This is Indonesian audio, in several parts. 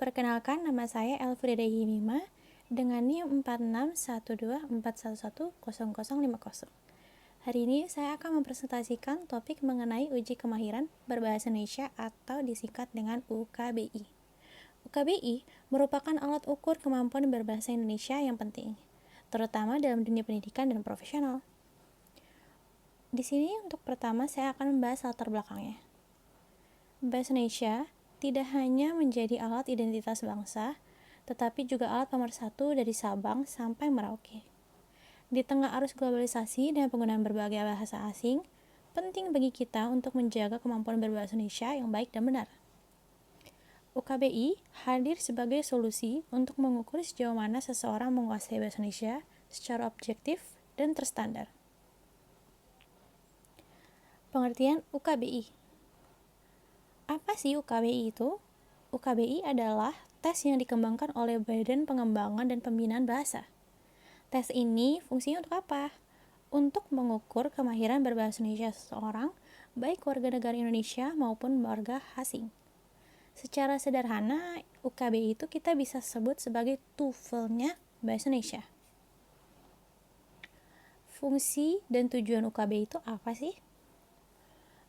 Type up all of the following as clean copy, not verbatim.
Perkenalkan, nama saya Elfrieda Yimima dengan NIM 461241100050. Hari ini saya akan mempresentasikan topik mengenai uji kemahiran berbahasa Indonesia atau disingkat dengan UKBI. UKBI merupakan alat ukur kemampuan berbahasa Indonesia yang penting, terutama dalam dunia pendidikan dan profesional. Di sini untuk pertama saya akan membahas latar belakangnya. Bahasa Indonesia tidak hanya menjadi alat identitas bangsa, tetapi juga alat pemersatu dari Sabang sampai Merauke. Di tengah arus globalisasi dan penggunaan berbagai bahasa asing, penting bagi kita untuk menjaga kemampuan berbahasa Indonesia yang baik dan benar. UKBI hadir sebagai solusi untuk mengukur sejauh mana seseorang menguasai bahasa Indonesia secara objektif dan terstandar. Pengertian UKBI. Apa sih UKBI itu? UKBI adalah tes yang dikembangkan oleh Badan Pengembangan dan Pembinaan Bahasa. Tes ini fungsinya untuk apa? Untuk mengukur kemahiran berbahasa Indonesia seseorang, baik warga negara Indonesia maupun warga asing. Secara sederhana, UKBI itu kita bisa sebut sebagai TOEFL-nya bahasa Indonesia. Fungsi dan tujuan UKBI itu apa sih?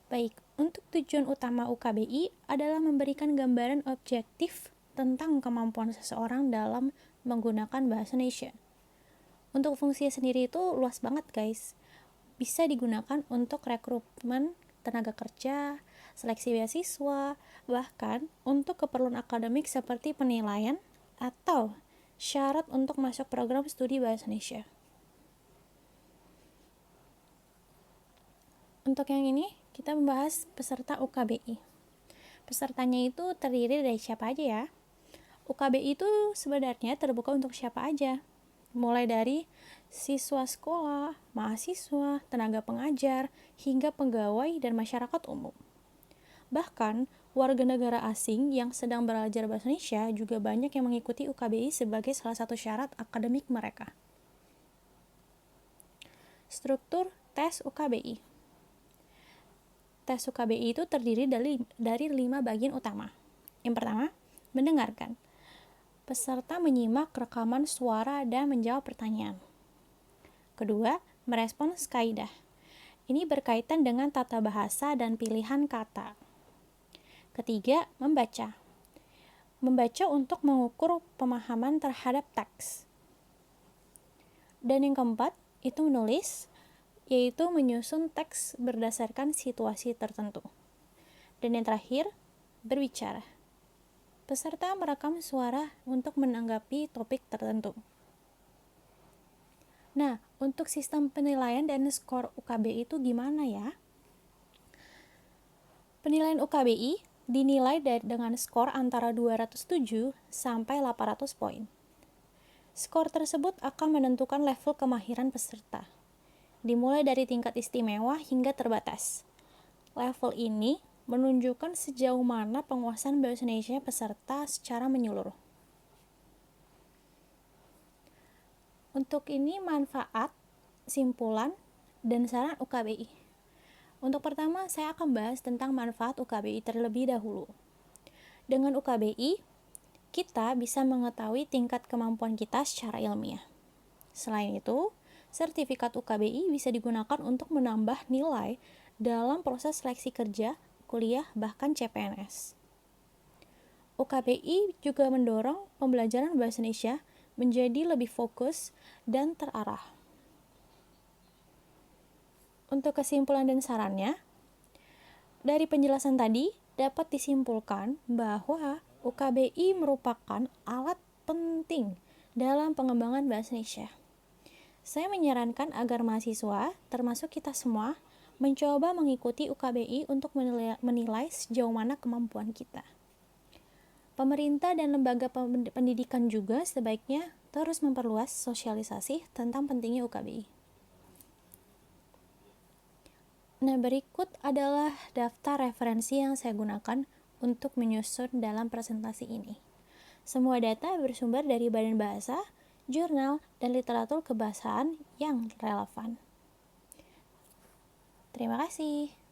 Baik, untuk tujuan utama UKBI adalah memberikan gambaran objektif tentang kemampuan seseorang dalam menggunakan bahasa Indonesia. Untuk fungsinya sendiri itu luas banget guys. Bisa digunakan untuk rekrutmen tenaga kerja, seleksi beasiswa, bahkan untuk keperluan akademik seperti penilaian atau syarat untuk masuk program studi bahasa Indonesia. Untuk yang ini, kita membahas peserta UKBI. Pesertanya itu terdiri dari siapa aja ya? UKBI itu sebenarnya terbuka untuk siapa aja, mulai dari siswa sekolah, mahasiswa, tenaga pengajar, hingga pegawai dan masyarakat umum. Bahkan, warga negara asing yang sedang belajar bahasa Indonesia juga banyak yang mengikuti UKBI sebagai salah satu syarat akademik mereka. Struktur tes UKBI. Tes UKBI itu terdiri dari 5 bagian utama. Yang pertama, mendengarkan. Peserta menyimak rekaman suara dan menjawab pertanyaan. Kedua, merespons kaidah. Ini berkaitan dengan tata bahasa dan pilihan kata. Ketiga, membaca. Membaca untuk mengukur pemahaman terhadap teks. Dan yang keempat, itu menulis, yaitu menyusun teks berdasarkan situasi tertentu. Dan yang terakhir, berbicara. Peserta merekam suara untuk menanggapi topik tertentu. Nah, untuk sistem penilaian dan skor UKBI itu gimana ya? Penilaian UKBI dinilai dengan skor antara 207 sampai 800 poin. Skor tersebut akan menentukan level kemahiran peserta, dimulai dari tingkat istimewa hingga terbatas. Level ini menunjukkan sejauh mana penguasaan bahasa Indonesia peserta secara menyeluruh. Untuk ini manfaat, simpulan, dan saran UKBI. Untuk pertama, saya akan bahas tentang manfaat UKBI terlebih dahulu. Dengan UKBI, kita bisa mengetahui tingkat kemampuan kita secara ilmiah. Selain itu, sertifikat UKBI bisa digunakan untuk menambah nilai dalam proses seleksi kerja, kuliah, bahkan CPNS. UKBI juga mendorong pembelajaran bahasa Indonesia menjadi lebih fokus dan terarah. Untuk kesimpulan dan sarannya, dari penjelasan tadi dapat disimpulkan bahwa UKBI merupakan alat penting dalam pengembangan bahasa Indonesia. Saya menyarankan agar mahasiswa, termasuk kita semua, mencoba mengikuti UKBI untuk menilai sejauh mana kemampuan kita. Pemerintah dan lembaga pendidikan juga sebaiknya terus memperluas sosialisasi tentang pentingnya UKBI. Nah, berikut adalah daftar referensi yang saya gunakan untuk menyusun dalam presentasi ini. Semua data bersumber dari Badan Bahasa, jurnal, dan literatur kebahasaan yang relevan. Terima kasih.